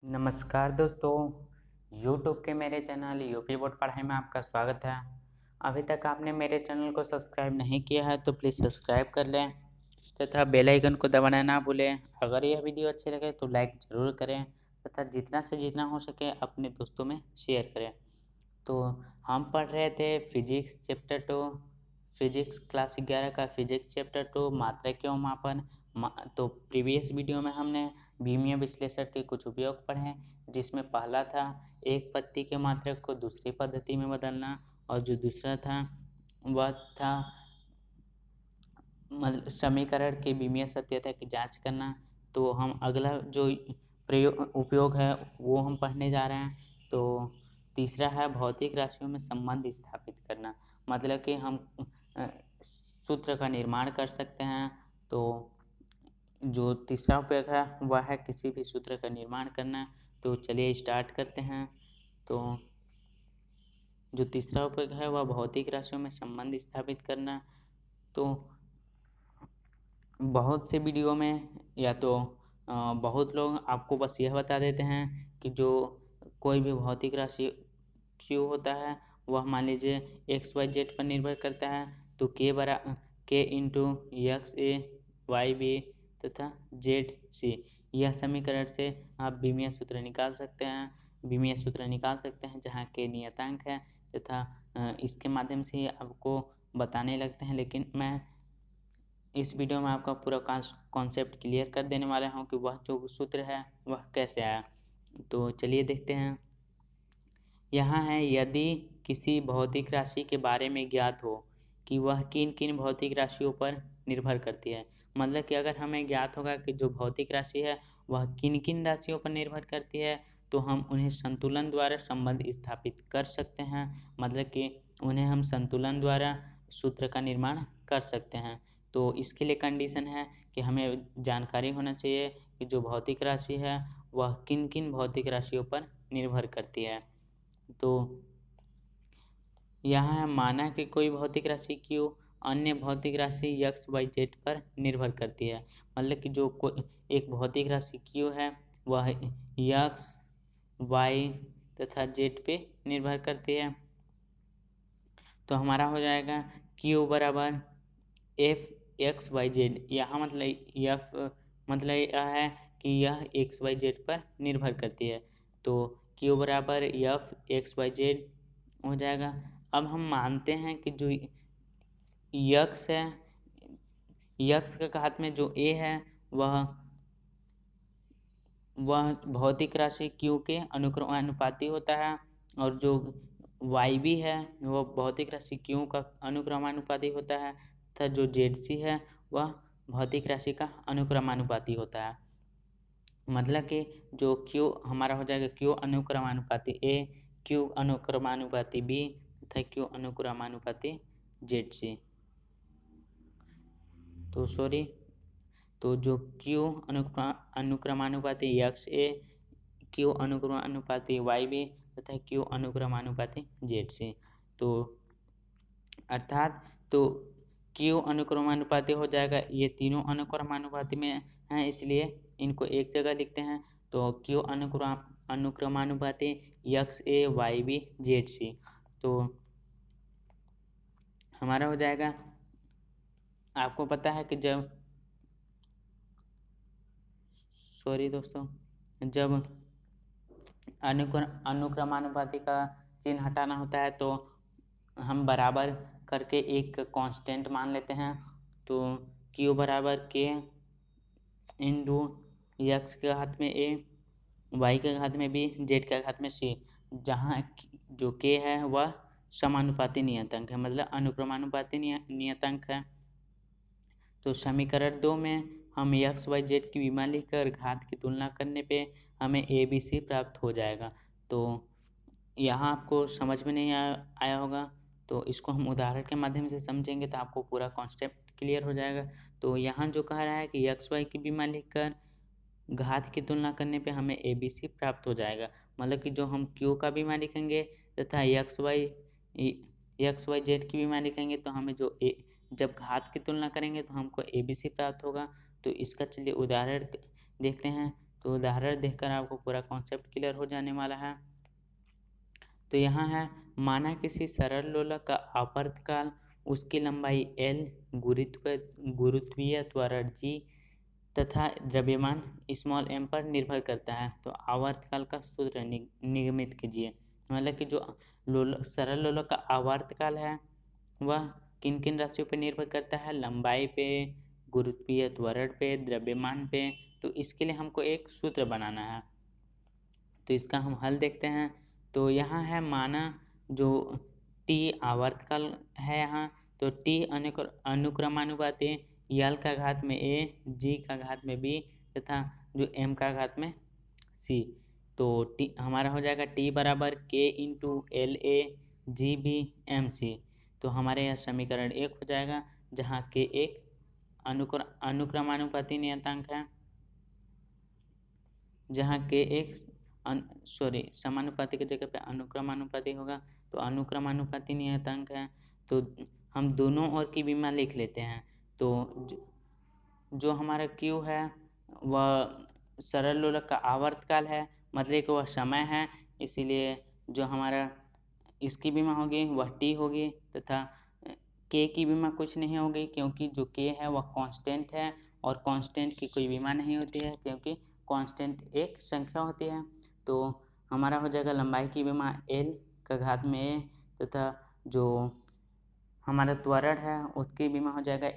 नमस्कार दोस्तों, YouTube के मेरे चैनल यूपी बोर्ड पढ़ाई में आपका स्वागत है। अभी तक आपने मेरे चैनल को सब्सक्राइब नहीं किया है तो प्लीज़ सब्सक्राइब कर लें तथा बेल आइकन को दबाना ना भूलें। अगर यह वीडियो अच्छी लगे तो लाइक ज़रूर करें तथा जितना से जितना हो सके अपने दोस्तों में शेयर करें। तो हम पढ़ रहे थे फिजिक्स चैप्टर 2, फिजिक्स क्लास 11 का फिजिक्स चैप्टर 2 मात्रा एवं मापन। तो प्रीवियस वीडियो में हमने बीमीय विश्लेषण के कुछ उपयोग पढ़े, जिसमें पहला था एक पत्ती के मात्रक को दूसरी पद्धति में बदलना, और जो दूसरा था वह था समीकरण के बीमीय सत्यता की जांच करना। तो हम अगला जो उपयोग है वो हम पढ़ने जा रहे हैं। तो तीसरा है भौतिक राशियों में संबंध स्थापित करना, मतलब कि हम सूत्र का निर्माण कर सकते हैं। तो जो तीसरा उपयोग है वह है किसी भी सूत्र का निर्माण करना। तो चलिए स्टार्ट करते हैं। तो जो तीसरा उपयोग है वह भौतिक राशियों में संबंध स्थापित करना। तो बहुत से वीडियो में या तो बहुत लोग आपको बस यह बता देते हैं कि जो कोई भी भौतिक राशि क्यू होता है वह मान लीजिए एक्स वाई जेड पर निर्भर करता है। तो के इंटू एक्स ए वाई बी तथा जेड सी, यह समीकरण से आप बीमीय सूत्र निकाल सकते हैं। बीमीय सूत्र निकाल सकते हैं जहाँ के नियतांक है तथा इसके माध्यम से आपको बताने लगते हैं। लेकिन मैं इस वीडियो में आपका पूरा कॉन्सेप्ट क्लियर कर देने वाला हूँ कि वह जो सूत्र है वह कैसे आया। तो चलिए देखते हैं। यहाँ है, यदि किसी भौतिक राशि के बारे में ज्ञात हो कि वह किन किन भौतिक राशियों पर निर्भर करती है, मतलब कि अगर हमें ज्ञात होगा कि जो भौतिक राशि है वह किन किन राशियों पर निर्भर करती है, तो हम उन्हें संतुलन द्वारा संबंध स्थापित कर सकते हैं। मतलब कि उन्हें हम संतुलन द्वारा सूत्र का निर्माण कर सकते हैं। तो इसके लिए कंडीशन है कि हमें जानकारी होना चाहिए कि जो भौतिक राशि है वह किन किन भौतिक राशियों पर निर्भर करती है। तो यहाँ है, माना कि कोई भौतिक राशि क्यू अन्य भौतिक राशि एक्स वाई जेड पर निर्भर करती है। मतलब कि जो एक भौतिक राशि क्यू है वह एक्स वाई तथा जेड पे निर्भर करती है। तो हमारा हो जाएगा क्यू बराबर एफ एक्स वाई जेड। यहाँ मतलब एफ मतलब यह है कि यह एक्स वाई जेड पर निर्भर करती है। तो क्यू बराबर एफ एक्स वाई जेड हो जाएगा। अब हम मानते हैं कि जो यक्स है, यक्स के हाथ में जो ए है वह भौतिक राशि क्यू के अनुक्रमानुपाती होता है, और जो वाई भी है वह भौतिक राशि क्यू का अनुक्रमानुपाती होता है, तथा जो जेड सी है वह भौतिक राशि का अनुक्रमानुपाती होता है। मतलब कि जो क्यू हमारा हो जाएगा क्यू अनुक्रमानुपाती ए, क्यू अनुक्रमानुपाती बी तथा क्यू अनुक्रमानुपाती जेड सी। तो सॉरी, तो जो क्यू अनुक्रमानुपाती एक्स ए, क्यू अनुक्रमानुपाती वाई बी तथा क्यू अनुक्रमानुपाती जेड सी। तो अर्थात तो क्यू अनुक्रमानुपाती हो जाएगा, ये तीनों अनुक्रमानुपाती में हैं इसलिए इनको एक जगह लिखते हैं। तो क्यू अनुक्रमानुपाती एक्स ए वाई बी जेड सी। तो हमारा हो जाएगा, आपको पता है कि जब सॉरी दोस्तों, जब अनुक्रमानुपाती का चिन्ह हटाना होता है तो हम बराबर करके एक कांस्टेंट मान लेते हैं। तो क्यू बराबर के इंटू एक्स के हाथ में ए, वाई के हाथ में बी, जेड के हाथ में सी, जहाँ जो के है वह समानुपाती नियतांक है, मतलब अनुक्रमानुपाती नियतांक है। तो समीकरण 2 में हम एक्स वाई जेड की विमा लिखकर घात की तुलना करने पे हमें ए बी सी प्राप्त हो जाएगा। तो यहाँ आपको समझ में नहीं आया होगा, तो इसको हम उदाहरण के माध्यम से समझेंगे तो आपको पूरा कॉन्सेप्ट क्लियर हो जाएगा। तो यहाँ जो कह रहा है कि एक्स वाई की विमा लिखकर घात की तुलना करने पे हमें ए बी सी प्राप्त हो जाएगा। मतलब कि जो हम क्यू का विमा लिखेंगे तथा एक्स वाई जेड की विमा लिखेंगे तो हमें जो जब घात की तुलना करेंगे तो हमको ए बी सी प्राप्त होगा। तो इसका चलिए उदाहरण देखते हैं। तो उदाहरण देखकर आपको पूरा कॉन्सेप्ट क्लियर हो जाने वाला है। तो यहाँ है, माना किसी सरल लोलक का आवर्तकाल, उसकी लंबाई L, गुरुत्वीय त्वरण G तथा द्रव्यमान स्मॉल m पर निर्भर करता है। तो आवर्तकाल का सूत्र निगमित कीजिए। मतलब कि जो सरल लोलक का आवर्तकाल है वह किन किन राशियों पर निर्भर करता है, लंबाई पे, गुरुत्वीय त्वरण पे, द्रव्यमान पे। तो इसके लिए हमको एक सूत्र बनाना है। तो इसका हम हल देखते हैं। तो यहाँ है, माना जो T आवर्तकाल है यहाँ, तो T अनुक्रमानुपाती L का घात में A, G का घात में B तथा जो M का घात में C। तो T हमारा हो जाएगा T बराबर K into LA GB MC। तो हमारे यहाँ समीकरण 1 हो जाएगा, जहाँ K एक अनुक्रमानुपाती नियतांक है, जहाँ K एक समानुपाती की जगह पे अनुक्रमानुपाती होगा। तो अनुक्रमानुपाती नियतांक है। तो हम दोनों ओर की विमा लिख लेते हैं। तो जो हमारा Q है वह सरल लोलक का आवर्तकाल है, मतलब कि वह समय है, इसीलिए जो हमारा इसकी विमा होगी वह T होगी तथा K की विमा कुछ नहीं होगी, क्योंकि जो K है वह कांस्टेंट है और कांस्टेंट की कोई विमा नहीं होती है, क्योंकि कांस्टेंट एक संख्या होती है। तो हमारा हो जाएगा लंबाई की विमा L का घात में A तथा जो हमारा त्वरण है उसकी विमा हो जाएगा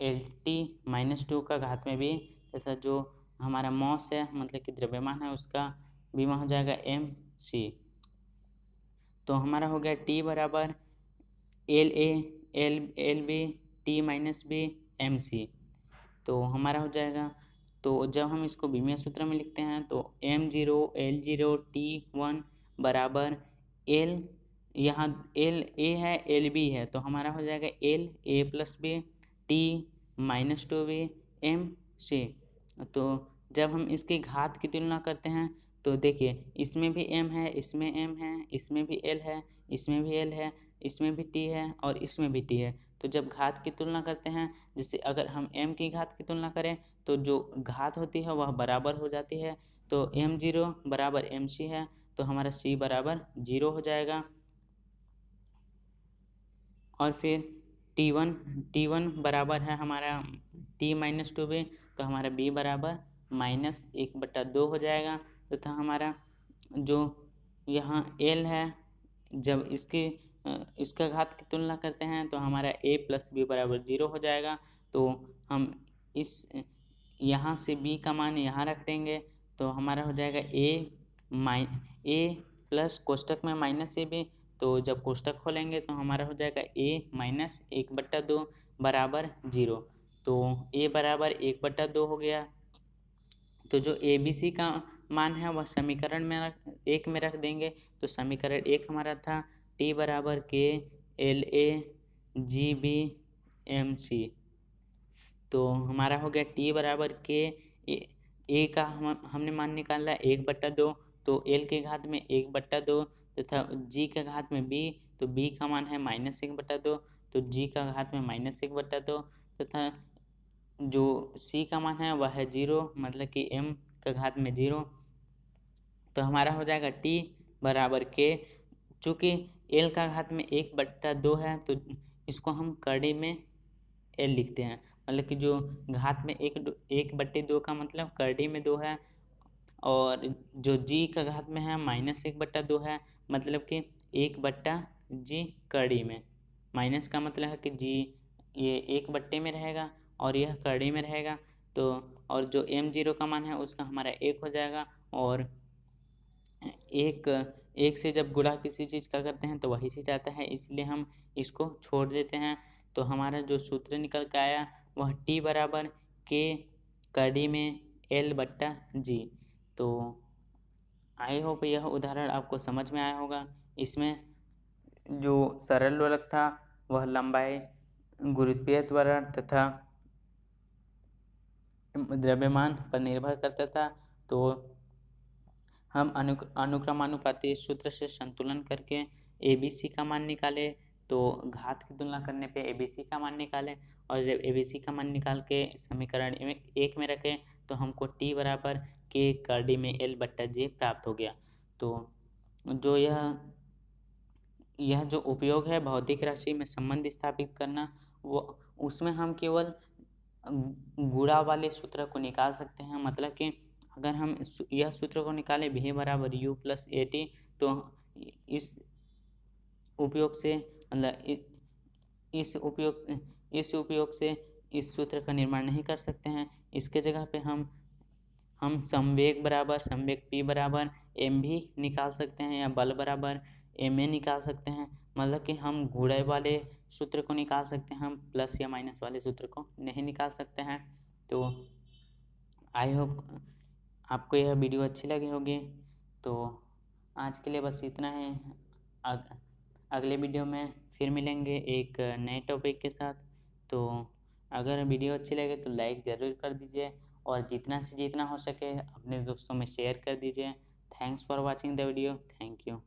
LT-2 का घात में B तथा जो हमारा मॉस है मतलब कि द्रव्यमान है उसका विमा हो जाएगा MC। तो हमारा हो गया T बराबर LB T-B MC। तो हमारा हो जाएगा, तो जब हम इसको विमीय सूत्र में लिखते हैं तो M0 L0 T1 बराबर L, यहाँ L A है L B है, तो हमारा हो जाएगा L A plus B T-2B M C। तो जब हम इसकी घात की तुलना करते हैं तो देखिए, इसमें भी M है, इसमें M है, इसमें भी L है, इसमें भी L है, इसमें भी T है और इसमें भी T है। तो जब घात की तुलना करते हैं, जैसे अगर हम M की घात की तुलना करें तो जो घात होती है वह बराबर हो जाती है। तो M0 बराबर MC है, तो हमारा C बराबर 0 हो जाएगा। और फिर T1 बराबर है हमारा T-2B, तो हमारा B बराबर -1/2 हो जाएगा तथा हमारा जो यहाँ L है, जब इसका घात की तुलना करते हैं तो हमारा A प्लस B बराबर 0 हो जाएगा। तो हम इस यहाँ से B का मान यहाँ रख देंगे, तो हमारा हो जाएगा A प्लस कोष्टक में -AB। तो जब कोष्टक खोलेंगे तो हमारा हो जाएगा A-1/2 बराबर 0। तो A बराबर 1/2 हो गया। तो जो ABC का मान है वह समीकरण में 1 में रख देंगे। तो समीकरण 1 हमारा था T बराबर K LA GB MC। तो हमारा हो गया T बराबर K A का हमने मान निकाला 1/2, तो L के घात में 1/2 तथा G के घात में B, तो B का मान है -1/2, तो G का घात में -1/2 तथा जो C का मान है वह है 0, मतलब कि M का घात में 0। तो हमारा हो जाएगा T बराबर K। चूँकि L का घात में 1/2 है तो इसको हम कड़ी में L लिखते हैं, मतलब कि जो घात में 1/2 का मतलब करड़ी में 2 है, और जो G का घात में है -1/2 है, मतलब कि 1/G करड़ी में। माइनस का मतलब है कि G ये 1/2 में रहेगा और यह करड़ी में रहेगा। तो और जो M0 का मान है उसका हमारा 1 हो जाएगा, और एक से जब गुणा किसी चीज़ का करते हैं तो वही चीज़ आता है, इसलिए हम इसको छोड़ देते हैं। तो हमारा जो सूत्र निकल के आया वह T बराबर K कड़ी में L/G। तो आई होप यह उदाहरण आपको समझ में आया होगा। इसमें जो सरल लोलक था वह लंबाई, गुरुत्वीय त्वरण तथा द्रव्यमान पर निर्भर करता था। तो हम अनुक्रमानुपाती सूत्र से संतुलन करके ABC का मान निकाले। तो घात की तुलना करने पे ABC का मान निकालें, और जब ABC का मान निकाल के समीकरण 1 में रखें तो हमको T बराबर k/d में L/J प्राप्त हो गया। तो जो यह जो उपयोग है भौतिक राशि में संबंध स्थापित करना, वो उसमें हम केवल गुणा वाले सूत्र को निकाल सकते हैं। मतलब कि अगर हम यह सूत्र को निकालें v बराबर u प्लस at, तो इस उपयोग से मतलब इस उपयोग से इस सूत्र का निर्माण नहीं कर सकते हैं। इसके जगह पे हम संवेग बराबर संवेग P बराबर m भी निकाल सकते हैं या बल बराबर ma निकाल सकते हैं। मतलब कि हम गुणे वाले सूत्र को निकाल सकते हैं, हम प्लस या माइनस वाले सूत्र को नहीं निकाल सकते हैं। तो आई होप आपको यह वीडियो अच्छी लगी होगी। तो आज के लिए बस इतना है। अगले वीडियो में फिर मिलेंगे एक नए टॉपिक के साथ। तो अगर वीडियो अच्छी लगे तो लाइक ज़रूर कर दीजिए और जितना से जितना हो सके अपने दोस्तों में शेयर कर दीजिए। Thanks for watching the video.